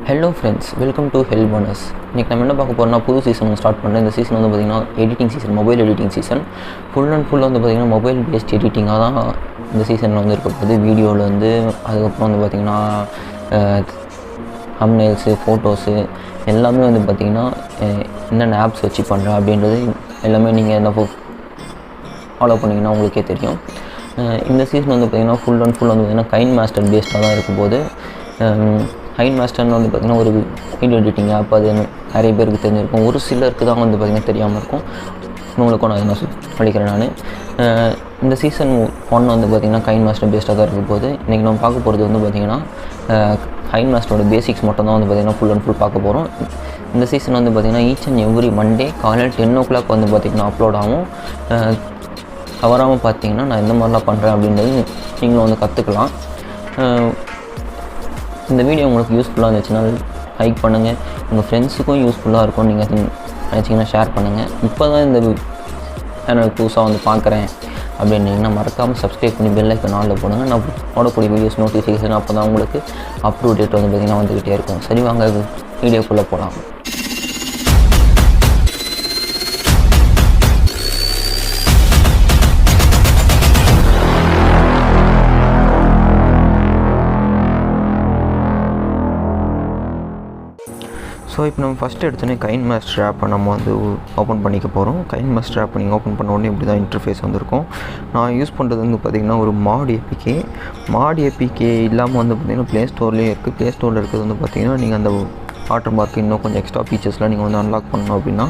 Hello friends, welcome to help bonus. இன்றைக்கி நம்ம என்ன பார்க்க போகிறோம்னா, புது சீசன் ஸ்டார்ட் பண்ணுறேன். இந்த சீசன் வந்து பார்த்திங்கன்னா editing season, mobile editing season. Full and full வந்து பார்த்திங்கன்னா மொபைல் பேஸ்ட் எடிட்டிங்காக தான் இந்த சீசனில் வந்து இருக்க போகுது. வீடியோவில் வந்து அதுக்கப்புறம் வந்து பார்த்திங்கன்னா தம்ப்நெயில்ஸு, ஃபோட்டோஸு எல்லாமே வந்து பார்த்திங்கன்னா என்னென்ன ஆப்ஸ் வச்சு பண்ணுறேன் அப்படின்றது எல்லாமே நீங்கள் என்ன ஃபாலோ பண்ணிங்கன்னா உங்களுக்கே தெரியும். இந்த சீசன் வந்து பார்த்திங்கன்னா ஃபுல் அண்ட் ஃபுல் வந்து பார்த்திங்கன்னா KineMaster பேஸ்டாக தான் இருக்கும் போது. KineMasterன்னு வந்து பார்த்திங்கன்னா ஒரு வீடியோ எடிட்டிங் ஆப். அது நிறைய பேருக்கு தெரிஞ்சிருக்கும், ஒரு சிலருக்கு தான் வந்து பார்த்திங்கன்னா தெரியாமல் இருக்கும். உங்களுக்கும் நான் என்ன சொல்லிக்கிறேன். நான் இந்த சீசன் 1 வந்து பார்த்திங்கன்னா KineMaster பேஸ்டாக தான் இருக்கும் போது. இன்றைக்கி நம்ம பார்க்க போகிறது வந்து பார்த்திங்கன்னா KineMasterோட பேசிக்ஸ் மட்டும் தான் வந்து பார்த்திங்கன்னா ஃபுல் அண்ட் ஃபுல் பார்க்க போகிறோம். இந்த சீசன் வந்து பார்த்திங்கன்னா ஈச் அண்ட் எவ்ரி மண்டே காலையில் 10 o'clock வந்து பார்த்திங்கன்னா அப்லோட் ஆகும். தவறாமல் பார்த்தீங்கன்னா நான் எந்த மாதிரிலாம் பண்ணுறேன் அப்படின்றது நீங்களும் வந்து கற்றுக்கலாம். இந்த வீடியோ உங்களுக்கு யூஸ்ஃபுல்லாக இருந்துச்சுன்னா லைக் பண்ணுங்கள். உங்கள் ஃப்ரெண்ட்ஸுக்கும் யூஸ்ஃபுல்லாக இருக்கும் நீங்கள் நினச்சிங்கன்னா ஷேர் பண்ணுங்கள். இப்போ தான் இந்த சேனல் புதுசாக வந்து பார்க்குறேன் அப்படின்னீங்கன்னா மறக்காமல் சப்ஸ்கிரைப் பண்ணி பெல் ஐக்கான் ஆல்ல போடுங்க. நான் போடக்கூடிய வீடியோஸ் நோட்டிஃபிகேஷன் அப்போ தான் உங்களுக்கு அப்டேட் வந்து பார்த்திங்கன்னா வந்துக்கிட்டே இருக்கும். சரி, வாங்க வீடியோக்குள்ளே போகலாம். ஸோ இப்போ நம்ம ஃபஸ்ட்டு எடுத்தோன்னே KineMaster ஆப்பை நம்ம வந்து ஓப்பன் பண்ணிக்க போகிறோம். KineMaster ஆப் நீங்கள் ஓப்பன் பண்ண உடனே இப்படி தான் இன்டர்ஃபேஸ் வந்துருக்கும். நான் யூஸ் பண்ணுறது வந்து பார்த்திங்கன்னா ஒரு மாட் ஏபிகே இல்லாமல் வந்து பார்த்திங்கன்னா ப்ளே ஸ்டோர்லேயே இருக்குது. ப்ளே ஸ்டோரில் இருக்கிறது வந்து பார்த்திங்கன்னா நீங்கள் அந்த வாட்டர் மார்க் இன்னும் கொஞ்சம் எக்ஸ்ட்ரா ஃபீச்சர்ஸ்லாம் நீங்கள் வந்து அன்லாக் பண்ணணும் அப்படின்னா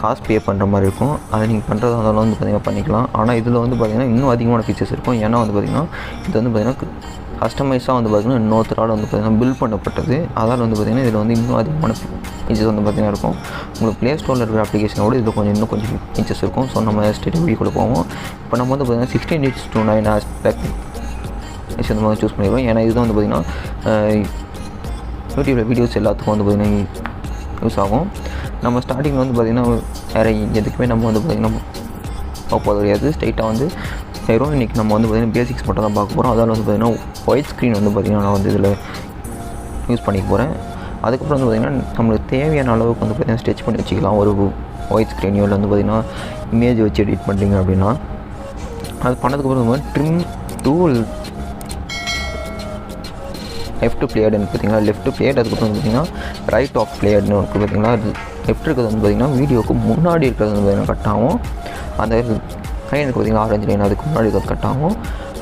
காசு பே பண்ணுற மாதிரி இருக்கும். அதை நீங்கள் பண்ணுறதா இருந்தாலும் வந்து பார்த்திங்கன்னா பண்ணிக்கலாம். ஆனால் இதில் வந்து பார்த்திங்கன்னா இன்னும் அதிகமான ஃபீச்சர்ஸ் இருக்கும். ஏன்னா வந்து பார்த்திங்கன்னா இது வந்து பார்த்திங்கன்னா கஸ்டமைஸாக வந்து பார்த்திங்கன்னா இன்னொருத்தரால் வந்து பார்த்திங்கன்னா பில்ட் பண்ணப்பட்டது. அதால் வந்து பார்த்திங்கன்னா இதில் வந்து இன்னும் அதிகமான ஃபீச்சர்ஸ் வந்து பார்த்திங்கன்னா இருக்கும். உங்களுக்கு ப்ளே ஸ்டோரில் இருக்கிற அப்ளிகேஷனோட இதில் இன்னும் கொஞ்சம் ஃபீச்சர்ஸ் இருக்கும். ஸோ நம்ம ஸ்டேட் வீடியோக்குள்ளே போவோம். இப்போ நம்ம வந்து பார்த்திங்கன்னா 16:9 ஆஸ்பெக்ட் இந்த மாதிரி சூஸ் பண்ணிடுவோம். ஏன்னா இதுதான் வந்து பார்த்திங்கன்னா யூடியூப்பில் வீடியோஸ் எல்லாத்துக்கும் வந்து பார்த்திங்கன்னா யூஸ் ஆகும். நம்ம ஸ்டார்டிங்கில் வந்து பார்த்திங்கன்னா வேறு எதுக்குமே நம்ம வந்து பார்த்திங்கன்னா போக கிடையாது. ஸ்ட்ரைட்டாக வந்து வெறும் இன்றைக்கி நம்ம வந்து பார்த்திங்கன்னா பேசிக்ஸ் மட்டும் தான் பார்க்க போகிறோம். அதால் வந்து பார்த்திங்கன்னா ஒயிட் ஸ்க்ரீன் வந்து பார்த்திங்கன்னா நான் வந்து இதில் யூஸ் பண்ணிக்க போகிறேன். அதுக்கப்புறம் வந்து பார்த்திங்கன்னா நம்மளுக்கு தேவையான அளவுக்கு வந்து பார்த்திங்கன்னா ஸ்டெச் பண்ணி வச்சுக்கலாம். ஒரு ஒயிட் ஸ்க்ரீனியோ இல்லை வந்து பார்த்திங்கன்னா இமேஜ் வச்சு எடிட் பண்ணுறீங்க அப்படின்னா அது பண்ணதுக்கப்புறம் வந்து ட்ரிம் டூல் லெஃப்ட் பிளேடுன்னு பார்த்திங்கன்னா லெஃப்ட் பிளேட். அதுக்கப்புறம் வந்து பார்த்திங்கன்னா ரைட் ஆஃப் பிளேடுன்னு இருக்குது பார்த்திங்கன்னா. அது லெஃப்ட் இருக்கிறது வந்து பார்த்திங்கன்னா வீடியோவுக்கு முன்னாடி இருக்கிறது வந்து பார்த்திங்கன்னா கட் ஆகும். அந்த லைனுக்கு பார்த்திங்கன்னா ஆரஞ்சு லைன் அதுக்கு முன்னாடி இருக்கிறது கட் ஆகும்.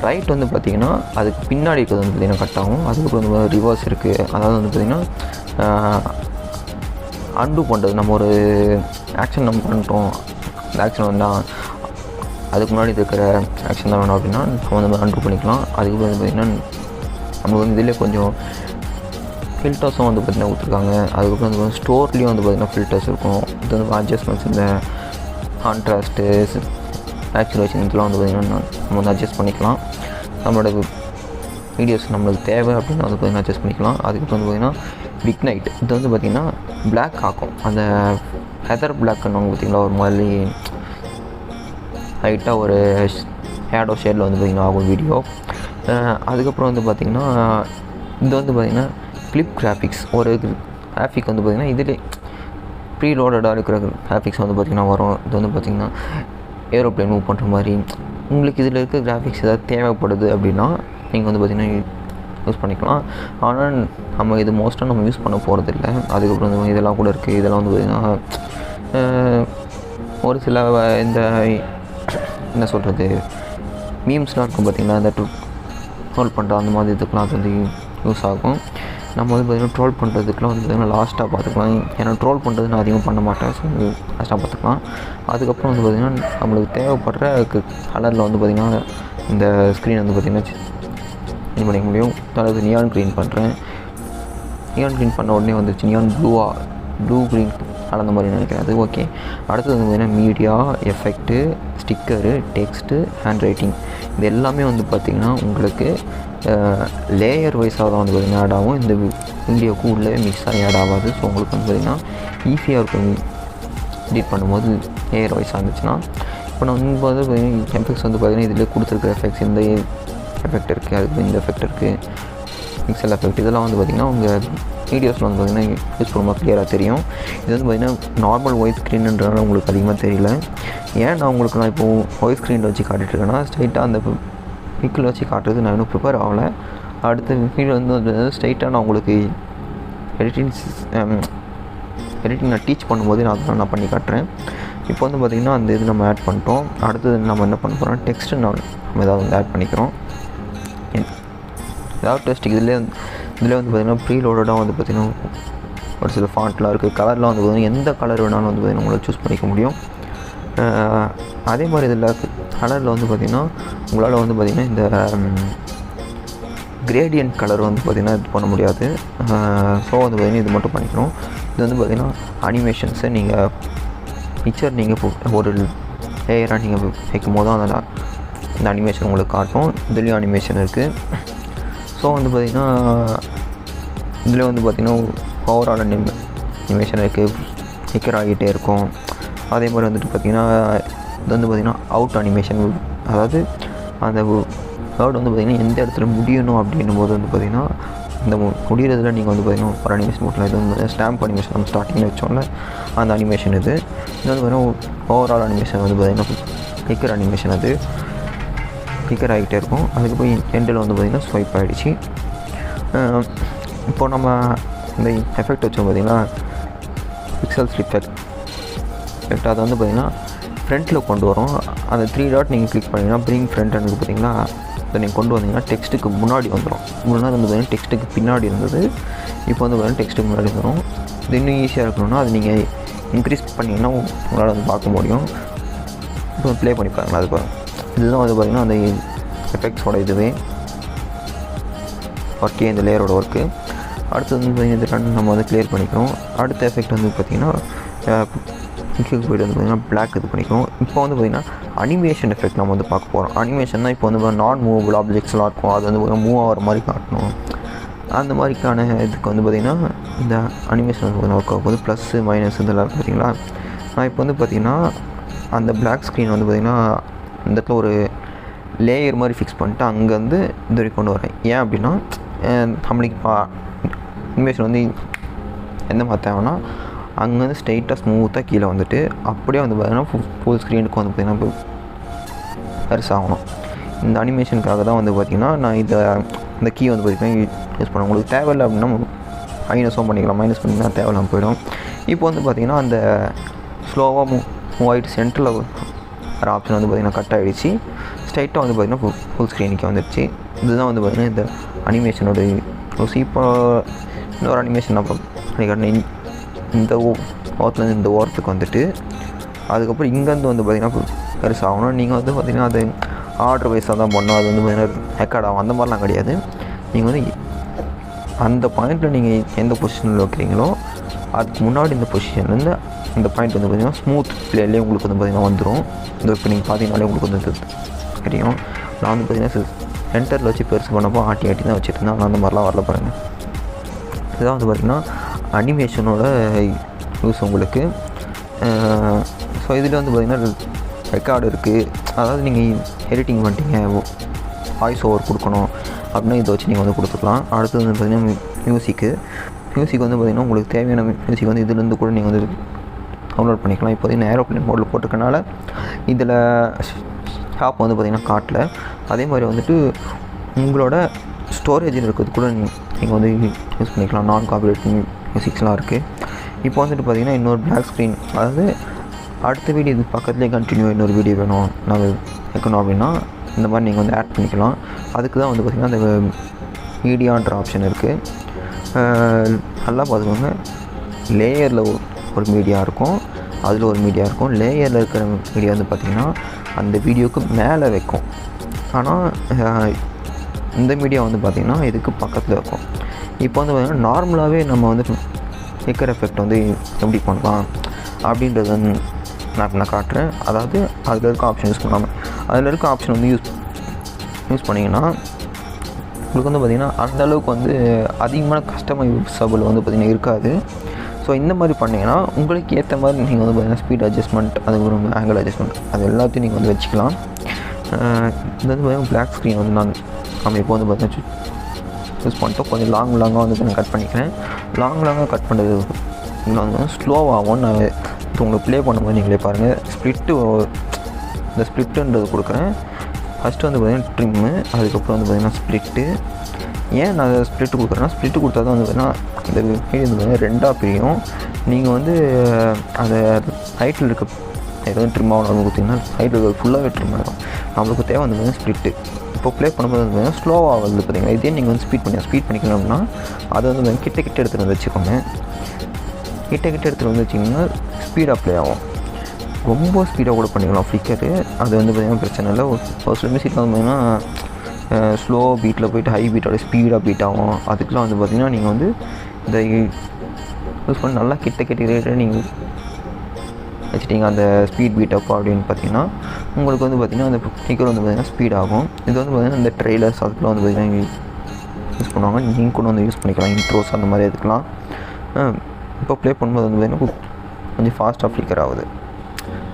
ரைட் வந்து பார்த்திங்கன்னா அதுக்கு பின்னாடி இருக்கிறது வந்து பார்த்திங்கன்னா கட் ஆகும். அதுக்கப்புறம் வந்து ரிவர்ஸ் இருக்குது. அதாவது வந்து பார்த்திங்கன்னா அன்டூ பண்ணுறது. நம்ம ஒரு ஆக்ஷன் நம்ம பண்ணிட்டோம், அந்த ஆக்ஷன் வந்தால் அதுக்கு முன்னாடி இருக்கிற ஆக்ஷன் தான் வேணும் அப்படின்னா நம்ம வந்து அன்டூ பண்ணிக்கலாம். அதுக்கப்புறம் வந்து பார்த்திங்கன்னா நம்மளுக்கு வந்து இதிலே கொஞ்சம் ஃபில்டர்ஸும் வந்து பார்த்திங்கன்னா கொடுத்துருக்காங்க. அதுக்கப்புறம் வந்து ஸ்டோர்லேயும் வந்து பார்த்திங்கன்னா ஃபில்டர்ஸ் இருக்கும். இது வந்து அட்ஜஸ்ட்மெண்ட்ஸ், இந்த கான்ட்ராஸ்ட்டு, சேச்சுரேஷன் இதெல்லாம் வந்து பார்த்திங்கன்னா நம்ம வந்து அட்ஜஸ்ட் பண்ணிக்கலாம். நம்மளோட வீடியோஸ் நம்மளுக்கு தேவை அப்படின்னா வந்து பார்த்திங்கன்னா அட்ஜஸ்ட் பண்ணிக்கலாம். அதுக்கப்புறம் வந்து பார்த்திங்கன்னா பிக் நைட் இது வந்து பார்த்திங்கன்னா பிளாக் ஆக்கும். அந்த ஹெதர் பிளாக்குன்னு பார்த்திங்கன்னா ஒரு மாதிரி லைட்டாக ஒரு ஷேடோ ஷேடில் வந்து பார்த்திங்கன்னா ஆகும் வீடியோ. அதுக்கப்புறம் வந்து பார்த்திங்கன்னா இது வந்து பார்த்திங்கன்னா கிளிப் கிராஃபிக்ஸ். ஒரு கிராஃபிக் வந்து பார்த்திங்கன்னா இதிலே ப்ரீலோடடாக இருக்கிற கிராஃபிக்ஸ் வந்து பார்த்திங்கன்னா வரும். இது வந்து பார்த்திங்கன்னா ஏரோப்ளேன் மூவ் பண்ணுற மாதிரி. உங்களுக்கு இதில் இருக்க கிராஃபிக்ஸ் ஏதாவது தேவைப்படுது அப்படின்னா நீங்கள் வந்து பார்த்திங்கன்னா யூஸ் பண்ணிக்கலாம். ஆனால் நம்ம இது மோஸ்ட்டாக நம்ம யூஸ் பண்ண போகிறதில்ல. அதுக்கப்புறம் வந்து இதெல்லாம் கூட இருக்குது. இதெல்லாம் வந்து பார்த்திங்கன்னா ஒரு சில இந்த என்ன சொல்கிறது மீம்ஸ்லாம் இருக்கும் பார்த்திங்கன்னா, இந்த ட்ரோல் பண்ணுற அந்த மாதிரி இதுக்கெலாம் அது வந்து யூஸ் ஆகும். நம்ம வந்து பார்த்திங்கன்னா ட்ரோல் பண்ணுறதுக்குலாம் வந்து பார்த்திங்கன்னா லாஸ்ட்டாக பார்த்துக்கலாம். ஏன்னா ட்ரோல் பண்ணுறது நான் அதிகமாக பண்ண மாட்டேன். ஸோ லாஸ்ட்டாக பார்த்துக்கலாம். அதுக்கப்புறம் வந்து பார்த்திங்கன்னா நம்மளுக்கு தேவைப்படுற கலரில் வந்து பார்த்திங்கன்னா இந்த ஸ்க்ரீன் வந்து பார்த்திங்கன்னா இது பண்ணிக்க முடியும். அதாவது நியான் க்ரீன் பண்ணுறேன். நியான் க்ரீன் பண்ண உடனே வந்துச்சு நியான் ப்ளூ க்ரீன் கலந்த மாதிரி நினைக்கிறேன். அது ஓகே. அடுத்தது வந்து பார்த்திங்கன்னா media, effect, sticker, text, hand writing இது எல்லாமே வந்து பார்த்திங்கன்னா உங்களுக்கு லேயர் வைஸாக தான் வந்து பார்த்திங்கன்னா ஆட் ஆகும். இந்த வீடியோவுக்கு உள்ளே மிக்ஸ் ஆகி ஆட் ஆகாது. ஸோ உங்களுக்கு வந்து பார்த்திங்கன்னா ஈஸியாக இருக்கும் எடிட் பண்ணும்போது லேயர் வைஸாக இருந்துச்சுன்னா. இப்போ நான் வந்து பார்த்திங்கன்னா எஃபெக்ட்ஸ் வந்து பார்த்திங்கன்னா இதில் கொடுத்துருக்க எஃபெக்ட்ஸ் இந்த எஃபெக்ட் இருக்குது, அதுக்கு இந்த எஃபெக்ட் இருக்குது, பிக்சல் எஃபெக்ட் இதெல்லாம் வந்து பார்த்திங்கன்னா உங்கள் வீடியோஸில் வந்து பார்த்திங்கன்னா யூஸ் பண்ணும்போது கிளியராக தெரியும். இது வந்து பார்த்திங்கன்னா நார்மல் ஒயிட் ஸ்க்ரீன்ன்றதுனால உங்களுக்கு அதிகமாக தெரியல. ஏன் நான் உங்களுக்கு இப்போது ஒயிட் ஸ்க்ரீனில் வச்சு காட்டிகிட்ருக்கேன்னா ஸ்ட்ரைட்டாக அந்த பிக்கில் வச்சு காட்டுறது நான் இன்னும் ப்ரிப்பேர் ஆகலை. அடுத்த வீடியோ வந்து ஸ்ட்ரைட்டாக நான் உங்களுக்கு எடிட்டிங் நான் டீச் பண்ணும்போது நான் பண்ணி காட்டுறேன். இப்போ வந்து பார்த்திங்கன்னா அந்த இது நம்ம ஆட் பண்ணிட்டோம். அடுத்தது நம்ம என்ன பண்ண போகிறோம், டெக்ஸ்ட்டு நம்ம ஏதாவது வந்து ஆட் பண்ணிக்கிறோம். ஏதாவது டெக்ஸ்ட் இதில் வந்து பார்த்திங்கன்னா ப்ரீலோடடாக வந்து பார்த்திங்கன்னா ஒரு சில ஃபாண்ட்லாம் இருக்குது. கலர்லாம் வந்து பார்த்திங்கன்னா எந்த கலர் வேணாலும் வந்து பார்த்திங்கன்னா உங்களால் சூஸ் பண்ணிக்க முடியும். அதே மாதிரி இதில் கலரில் வந்து பார்த்திங்கன்னா உங்களால் வந்து பார்த்திங்கன்னா இந்த கிரேடியன்ட் கலர் வந்து பார்த்திங்கன்னா இது பண்ண முடியாது. ஸோ வந்து பார்த்திங்கன்னா இது மட்டும் பண்ணிக்கிறோம். இது வந்து பார்த்திங்கன்னா அனிமேஷன்ஸை நீங்கள் பிக்சர் நீங்கள் ஒரு லேயராக நீங்கள் வைக்கும் போது அதில் இந்த அனிமேஷன் உங்களுக்கு காட்டும். இதுலேயும் அனிமேஷன் இருக்குது. ஸோ வந்து பார்த்திங்கன்னா இதில் வந்து பார்த்திங்கன்னா ஓவரால் அனிமேஷன் இருக்குது, ஃபிக்கர் ஆகிட்டே இருக்கும். அதே மாதிரி வந்துட்டு பார்த்திங்கன்னா இது வந்து பார்த்திங்கன்னா அவுட் அனிமேஷன், அதாவது அந்த வேர்டு வந்து பார்த்திங்கன்னா எந்த இடத்துல முடியணும் அப்படின்னும் போது வந்து பார்த்திங்கன்னா இந்த முடிகிறதுல நீங்கள் வந்து பார்த்திங்கன்னா ஒரு அனிமேஷன் போட்டலாம். இது வந்து ஸ்டாம்ப் அனிமேஷன் நம்ம ஸ்டார்டிங்கில் வச்சோம்ல அந்த அனிமேஷன் இது வந்து பார்த்திங்கன்னா ஓவரால் அனிமேஷன் வந்து பார்த்திங்கன்னா ஃபிக்கர் அனிமேஷன், அது ஃபிக்கர் ஆகிட்டே இருக்கும். அதுக்கு போய் எண்டில் வந்து பார்த்திங்கன்னா ஸ்வைப் ஆகிடுச்சு. இப்போது நம்ம இந்த எஃபெக்ட் வச்சோம் பார்த்திங்கன்னா பிக்சல் ஸ்லிப் எஃபெக்ட், அதை வந்து பார்த்திங்கன்னா ஃப்ரண்ட்டில் கொண்டு வரும். அந்த 3 டாட் நீங்கள் கிளிக் பண்ணிங்கன்னா ப்ரிங் ஃப்ரண்ட் இருக்குது பார்த்திங்கன்னா, அதை நீங்கள் கொண்டு வந்தீங்கன்னா டெக்ஸ்ட்டுக்கு முன்னாடி வந்துடும். முன்னாடி வந்து பார்த்திங்கன்னா டெக்ஸ்ட்டுக்கு பின்னாடி இருந்தது, இப்போ வந்து பார்த்திங்கன்னா டெக்ஸ்ட்டுக்கு முன்னாடி வந்துடும். இது இன்னும் ஈஸியாக இருக்கணும்னா அது நீங்கள் இன்க்ரீஸ் பண்ணிங்கன்னா உங்களால் வந்து பார்க்க முடியும். இப்போ ப்ளே பண்ணி பாருங்களா, அது பாருங்கள். இதுதான் வந்து பார்த்திங்கன்னா அந்த எஃபெக்ட்ஸோட இதுவே ஒர்க்கே, இந்த லேயரோட ஒர்க்கு. அடுத்தது வந்து பார்த்திங்கன்னா இது ரெண்டு நம்ம வந்து கிளியர் பண்ணிக்கிறோம். அடுத்த எஃபெக்ட் வந்து பார்த்திங்கன்னா போய்ட்டு வந்து பார்த்திங்கன்னா பிளாக் இது பண்ணிக்கிறோம். இப்போ வந்து பார்த்திங்கன்னா அனிமேஷன் எஃபெக்ட் நம்ம வந்து பார்க்க போகிறோம். அனிமேஷன்னா இப்போ வந்து நான் மூவபிள் ஆப்ஜெக்ட்ஸ்லாம் இருக்கும், அது வந்து மூவ் ஆகிற மாதிரி காட்டணும். அந்த மாதிரிக்கான இதுக்கு வந்து பார்த்திங்கன்னா இந்த அனிமேஷன் வந்து ஒர்க் ஆகும் போது ப்ளஸ்ஸு மைனஸ் இதெல்லாம் பார்த்திங்களா. நான் இப்போ வந்து பார்த்திங்கன்னா அந்த பிளாக் ஸ்க்ரீன் வந்து பார்த்திங்கன்னா இந்த இடத்துல ஒரு லேயர் மாதிரி ஃபிக்ஸ் பண்ணிட்டு அங்கேருந்து இது வரைக்கும் கொண்டு வரேன். ஏன் அப்படின்னா நம்மளுக்கு அனிமேஷன் வந்து எந்த மாதிரி தேவைன்னா அங்கேருந்து ஸ்ட்ரெயிட்டாக ஸ்மூத்தாக கீழே வந்துட்டு அப்படியே வந்து பார்த்திங்கன்னா ஃபுல் ஸ்க்ரீனுக்கு வந்து பார்த்திங்கன்னா பெருசாகணும். இந்த அனிமேஷனுக்காக தான் வந்து பார்த்திங்கன்னா நான் இந்த கீ வந்து பார்த்திங்கன்னா யூஸ் பண்ணுவேன். உங்களுக்கு தேவையில்லை அப்படின்னா மைனஸும் பண்ணிக்கலாம், மைனஸ் பண்ணிங்கன்னா தேவையில்லாமல் போயிடும். இப்போ வந்து பார்த்திங்கன்னா அந்த ஸ்லோவாக மூவ் ஆகிட்டு சென்டரில் ஒரு ஆப்ஷன் வந்து பார்த்திங்கன்னா கட் ஆகிடுச்சு. ஸ்ட்ரைட்டாக வந்து பார்த்திங்கன்னா ஃபுல் ஸ்க்ரீனுக்கு வந்துடுச்சு. இதுதான் வந்து பார்த்திங்கன்னா இந்த அனிமேஷனோட யூஸ். இப்போ இன்னொரு அனிமேஷன் நான் பண்ணிக்கிறேன். இந்த ஓரத்துலேருந்து இந்த ஓரத்துக்கு வந்துட்டு அதுக்கப்புறம் இங்கேருந்து வந்து பார்த்திங்கன்னா பெருசாகணும். நீங்கள் வந்து பார்த்திங்கன்னா அது ஆர்டர் வைஸாக தான் பண்ணணும். அது வந்து பார்த்திங்கன்னா ரெக்கார்ட் ஆகும், அந்த மாதிரிலாம் கிடையாது. நீங்கள் வந்து அந்த பாயிண்ட்டில் நீங்கள் எந்த பொசிஷனில் வைக்கிறீங்களோ அதுக்கு முன்னாடி இந்த பொசிஷன்லேருந்து இந்த பாயிண்ட் வந்து பார்த்திங்கன்னா ஸ்மூத் பிளேலேயே உங்களுக்கு வந்து பார்த்திங்கன்னா வந்துடும். இந்த இப்போ நீங்கள் பார்த்தீங்கனாலே உங்களுக்கு வந்து தெரியும். நான் வந்து பார்த்திங்கன்னா சென்டரில் வச்சு பெருசு பண்ணப்போ ஆட்டி தான் வச்சுருந்தேன். ஆனால் அந்த மாதிரிலாம் வரல பாருங்கள். இதுதான் வந்து பார்த்திங்கன்னா அனிமேஷனோட யூஸ் உங்களுக்கு. ஸோ இதில் வந்து பார்த்திங்கன்னா ரெக்கார்டு இருக்குது. அதாவது நீங்கள் எடிட்டிங் பண்ணிட்டீங்க, வாய்ஸ் ஓவர் கொடுக்கணும் அப்படின்னா இதை வச்சு நீங்கள் வந்து கொடுத்துக்கலாம். அடுத்தது வந்து பார்த்திங்கன்னா மியூசிக் வந்து பார்த்திங்கன்னா உங்களுக்கு தேவையான மியூசிக் வந்து இதுலேருந்து கூட நீங்கள் வந்து டவுன்லோட் பண்ணிக்கலாம். இப்போ வந்து ஏரோப்ளேன் மோடில் போட்டிருக்கனால இதில் ஷாப் வந்து பார்த்திங்கன்னா காட்டல. அதே மாதிரி வந்துட்டு உங்களோட ஸ்டோரேஜில் இருக்கிறது கூட நீங்கள் வந்து யூஸ் பண்ணிக்கலாம். நான் காப்பிரைட் மியூசிக்ஸ்லாம் இருக்குது. இப்போ வந்துட்டு பார்த்திங்கன்னா இன்னொரு பிளாக் ஸ்க்ரீன், அதாவது அடுத்த வீடியோ இது பக்கத்துலேயே கண்டினியூ இன்னொரு வீடியோ வேணும் நாங்கள் வைக்கணும் அப்படின்னா இந்த மாதிரி நீங்கள் வந்து ஆட் பண்ணிக்கலாம். அதுக்கு தான் வந்து பார்த்திங்கன்னா அந்த மீடியான்ற ஆப்ஷன் இருக்குது. நல்லா பார்த்துக்கோங்க, லேயரில் ஒரு மீடியா இருக்கும், அதில் ஒரு மீடியா இருக்கும். லேயரில் இருக்கிற மீடியா வந்து பார்த்திங்கன்னா அந்த வீடியோவுக்கு மேலே வைக்கும். ஆனால் இந்த மீடியா வந்து பார்த்திங்கன்னா இதுக்கு பக்கத்தில் இருக்கும். இப்போ வந்து பார்த்திங்கன்னா நார்மலாகவே நம்ம வந்து ஸ்பீக்கர் எஃபெக்ட் வந்து எப்படி பண்ணலாம் அப்படின்றது வந்து நான் காட்டுறேன். அதாவது அதில் இருக்க ஆப்ஷன் யூஸ் பண்ணாமல் அதில் இருக்க ஆப்ஷன் வந்து யூஸ் பண்ணிங்கன்னா உங்களுக்கு வந்து பார்த்திங்கன்னா அந்தளவுக்கு வந்து அதிகமான கஸ்டமைசபிள் வந்து பார்த்திங்கன்னா இருக்காது. ஸோ இந்த மாதிரி பண்ணிங்கன்னா உங்களுக்கு ஏற்ற மாதிரி நீங்கள் வந்து பார்த்திங்கன்னா ஸ்பீட் அட்ஜஸ்ட்மெண்ட், அதுக்கப்புறம் ஆங்கிள் அட்ஜஸ்ட்மெண்ட், அது எல்லாத்தையும் நீங்கள் வந்து வச்சுக்கலாம். இது வந்து பார்த்திங்கன்னா பிளாக் ஸ்க்ரீன் வந்து நான் இப்போ வந்து பார்த்திங்கன்னா யூஸ் பண்ணிட்டு கொஞ்சம் லாங்காக வந்து நான் கட் பண்ணிக்கிறேன். லாங்காக கட் பண்ணுறது வந்து ஸ்லோவாகும். நான் இப்போ உங்களுக்கு ப்ளே பண்ணும்போது நீங்களே பாருங்கள். இந்த ஸ்ப்ளிட்டுன்றது கொடுக்குறேன். ஃபஸ்ட்டு வந்து பார்த்திங்கன்னா ட்ரிம்மு, அதுக்கப்புறம் வந்து பார்த்திங்கன்னா ஸ்ப்ளிட்டு. ஏன் நான் ஸ்ப்ளிட்டு கொடுக்குறேன்னா, ஸ்ப்ளிட்டு கொடுத்தா தான் வந்து பார்த்திங்கன்னா இந்த வீடியோ வந்து பார்த்திங்கன்னா 2ஆக பிரியும். நீங்கள் வந்து அதை ஹைட்டில் இருக்க எதாவது ட்ரிம் ஆகணும் கொடுத்திங்கன்னா ஹைட்டில் இருக்க ஃபுல்லாகவே ட்ரிம் ஆகிடும். நம்மளுக்கு தேவை வந்து பார்த்திங்கன்னா ஸ்ப்ளிட்டு. இப்போ ப்ளே பண்ணும்போது வந்து பார்த்திங்கன்னா ஸ்லோவாக வந்து பார்த்திங்கன்னா இதே நீங்கள் வந்து ஸ்பீட் பண்ணிக்கணும்னா அதை வந்து கிட்ட எடுத்துகிட்டு வந்து வச்சுக்கோங்க. கிட்ட எடுத்துகிட்டு வந்து வச்சிங்கன்னா ஸ்பீடாக ப்ளே ஆகும். ரொம்ப ஸ்பீடாக கூட பண்ணிக்கலாம் ஃப்ளிக்கரு. அது வந்து பார்த்திங்கன்னா பிரச்சனை இல்லை. ஒரு சில மியூசிக்கில் வந்து பார்த்திங்கன்னா ஸ்லோ பீட்டில் போய்ட்டு ஹை பீட்டோட ஸ்பீடாக பீட் ஆகும். அதுக்கெலாம் வந்து பார்த்திங்கன்னா நீங்கள் வந்து இந்த யூஸ் பண்ணி நல்லா கிட்ட நீங்கள் வச்சுட்டிங்க அந்த ஸ்பீட் பீட் அப்போ அப்படின்னு பார்த்தீங்கன்னா உங்களுக்கு வந்து பார்த்திங்கன்னா அந்த ஃப்ளிக்கர் வந்து பார்த்திங்கன்னா ஸ்பீட் ஆகும். இது வந்து பார்த்திங்கன்னா இந்த ட்ரெய்லர்ஸ் அதுக்கெலாம் வந்து பார்த்திங்கன்னா யூஸ் பண்ணுவாங்க. நீங்கள் கூட வந்து யூஸ் பண்ணிக்கலாம், இன்ட்ரோஸ் அந்த மாதிரி எடுத்துக்கலாம். இப்போ ப்ளே பண்ணும்போது வந்து பார்த்திங்கன்னா கொஞ்சம் ஃபாஸ்ட்டாக ஃப்ளிக்கர் ஆகுது.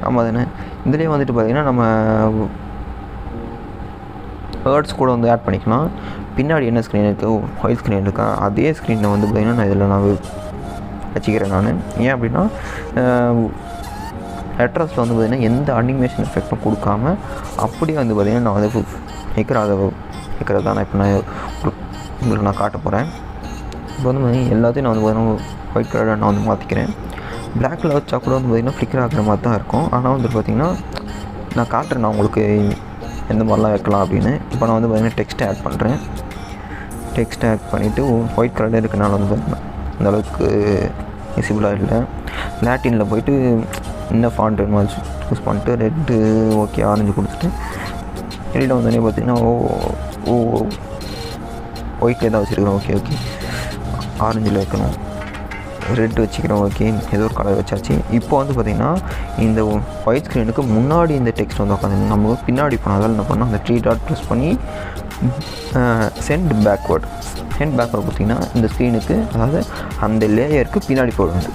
நம்ம அதுன்னு இதுலேயே வந்துட்டு பார்த்திங்கன்னா நம்ம வேர்ட்ஸ் கூட வந்து ஆட் பண்ணிக்கலாம். பின்னாடி என்ன ஸ்க்ரீன் இருக்குது, ஒயிட் ஸ்க்ரீன் இருக்கா, அதே ஸ்க்ரீனை வந்து பார்த்திங்கன்னா நான் இதில் நான் வச்சுக்கிறேன் நான். ஏன் அப்படின்னா அட்ரஸில் வந்து பார்த்திங்கன்னா எந்த அனிமேஷன் எஃபெக்டும் கொடுக்காம அப்படியே வந்து பார்த்திங்கன்னா நான் வந்து வைக்கிறது தான் நான் இப்போ நான் உங்களுக்கு நான் காட்ட போகிறேன். இப்போ வந்து பார்த்திங்கன்னா எல்லாத்தையும் நான் வந்து பார்த்திங்கன்னா ஒயிட் கலரில் நான் வந்து மாற்றிக்கிறேன். பிளாக்கில் வச்சா கூட வந்து பார்த்திங்கன்னா ஃப்ளிக்கர் ஆகிற மாதிரி தான் இருக்கும். ஆனால் வந்து பார்த்திங்கன்னா நான் காட்டுறேன் நான் உங்களுக்கு எந்த மாதிரிலாம் வைக்கலாம் அப்படின்னு. இப்போ நான் வந்து பார்த்திங்கன்னா டெக்ஸ்ட்டை ஆட் பண்ணுறேன். டெக்ஸ்ட்டை ஆட் பண்ணிவிட்டு ஒயிட் கலரில் இருக்கனால வந்து பார்த்திங்கன்னா அந்தளவுக்கு விசிபிளாக இல்லை. லாட்டினில் போய்ட்டு இன்னும் ஃபாண்ட் வேணுமா யூஸ் பண்ணிட்டு ரெட்டு ஓகே ஆரஞ்சு கொடுத்துட்டு வெளியில் வந்தோடனே பார்த்திங்கன்னா ஒயிட்டில் தான் வச்சுருக்கிறோம். ஓகே ஆரஞ்சில் வைக்கணும், ரெட் வச்சுக்கிறோம். ஓகே ஏதோ ஒரு கலர் வச்சாச்சு. இப்போ வந்து பார்த்திங்கன்னா இந்த ஒயிட் ஸ்க்ரீனுக்கு முன்னாடி இந்த டெக்ஸ்ட் வந்து உட்காந்து நம்ம பின்னாடி போனால் அதில் என்ன பண்ணால் அந்த 3 டாட் ப்ரெஸ் பண்ணி சென்ட் பேக்வேர்டு பார்த்திங்கன்னா இந்த ஸ்க்ரீனுக்கு அதாவது அந்த லேயருக்கு பின்னாடி போயிடும்.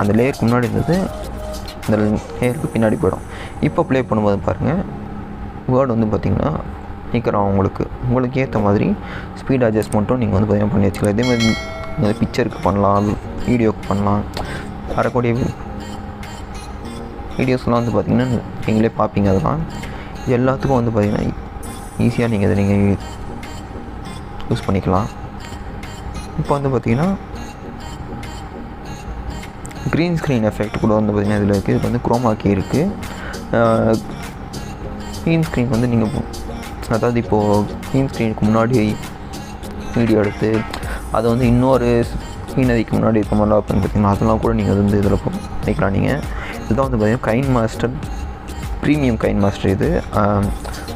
அந்த லேயருக்கு முன்னாடி இருந்தது அந்த லேயருக்கு பின்னாடி போயிடும். இப்போ ப்ளே பண்ணும்போது பாருங்கள் வேர்டு வந்து பார்த்திங்கன்னா நிற்கிறோம். உங்களுக்கு ஏற்ற மாதிரி ஸ்பீட் அட்ஜஸ்ட்மெண்ட்டும் நீங்கள் வந்து பார்த்திங்கன்னா பண்ணி வச்சுக்கலாம். இதேமாதிரி நீங்கள் பிக்சருக்கு பண்ணலாம், வீடியோக்கு பண்ணலாம். வரக்கூடிய வீடியோஸ்லாம் வந்து பார்த்திங்கன்னா நீங்களே பார்ப்பீங்க. அதெல்லாம் எல்லாத்துக்கும் வந்து பார்த்திங்கன்னா ஈஸியாக நீங்கள் இதை நீங்கள் யூஸ் பண்ணிக்கலாம். இப்போ வந்து பார்த்திங்கன்னா க்ரீன் ஸ்க்ரீன் எஃபெக்ட் கூட வந்து பார்த்திங்கன்னா இதில் இருக்குது. இது வந்து குரோமா கீ இருக்குது. க்ரீன் ஸ்க்ரீன் வந்து நீங்கள் அதாவது இப்போது க்ரீன் ஸ்க்ரீனுக்கு முன்னாடி வீடியோ எடுத்து அதை வந்து இன்னொரு ஸ்க்ரீனதிக்கு முன்னாடி இருக்க மாதிரிலாம் அப்படின்னு பார்த்திங்கன்னா அதெல்லாம் கூட நீங்கள் வந்து இதில் பண்ணிக்கலாம். நீங்கள் இதுதான் வந்து பார்த்திங்கன்னா KineMaster ப்ரீமியம் KineMaster இது.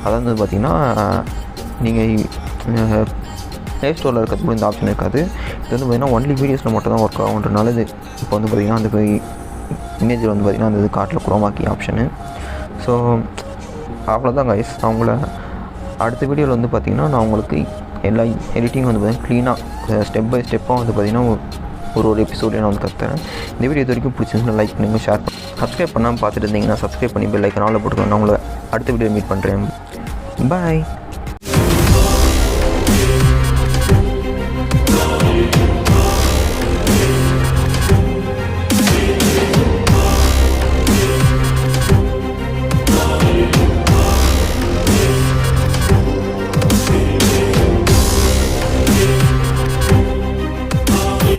அதாவது வந்து பார்த்திங்கன்னா நீங்கள் ப்ளே ஸ்டோரில் இருக்கிறது கூட இந்த ஆப்ஷன் இருக்காது. இது வந்து பார்த்திங்கன்னா ஒன்லி வீடியோஸில் மட்டும் தான் ஒர்க் ஆகுன்றனால இது இப்போ வந்து பார்த்திங்கன்னா அந்த இமேஜில் வந்து பார்த்திங்கன்னா அந்த காட்டில் குரோமா கீ ஆப்ஷனு. ஸோ அவ்வளோதான் கைஸ். நான் உங்களை அடுத்த வீடியோவில் வந்து பார்த்திங்கன்னா நான் உங்களுக்கு எல்லா எடிட்டிங் வந்து பார்த்திங்கன்னா க்ளீனாக ஸ்டெப் பை ஸ்டெப்பாக வந்து பார்த்திங்கன்னா ஒரு எபிசோடே நான் வந்து கற்றுறேன். இந்த வீடியோ இது வரைக்கும் பிடிச்சிருந்தா லைக் பண்ணுங்கள், ஷேர் பண்ணுங்கள். சப்ஸ்கிரைப் பண்ணாமல் பார்த்துட்டு இருந்தீங்கன்னா சப்ஸ்கிரைப் பண்ணி பெல் ஐக்கன் ஆல்ல போட்டுக்கணும். நான் உங்களை அடுத்த வீடியோ மீட் பண்ணுறேன். பாய்.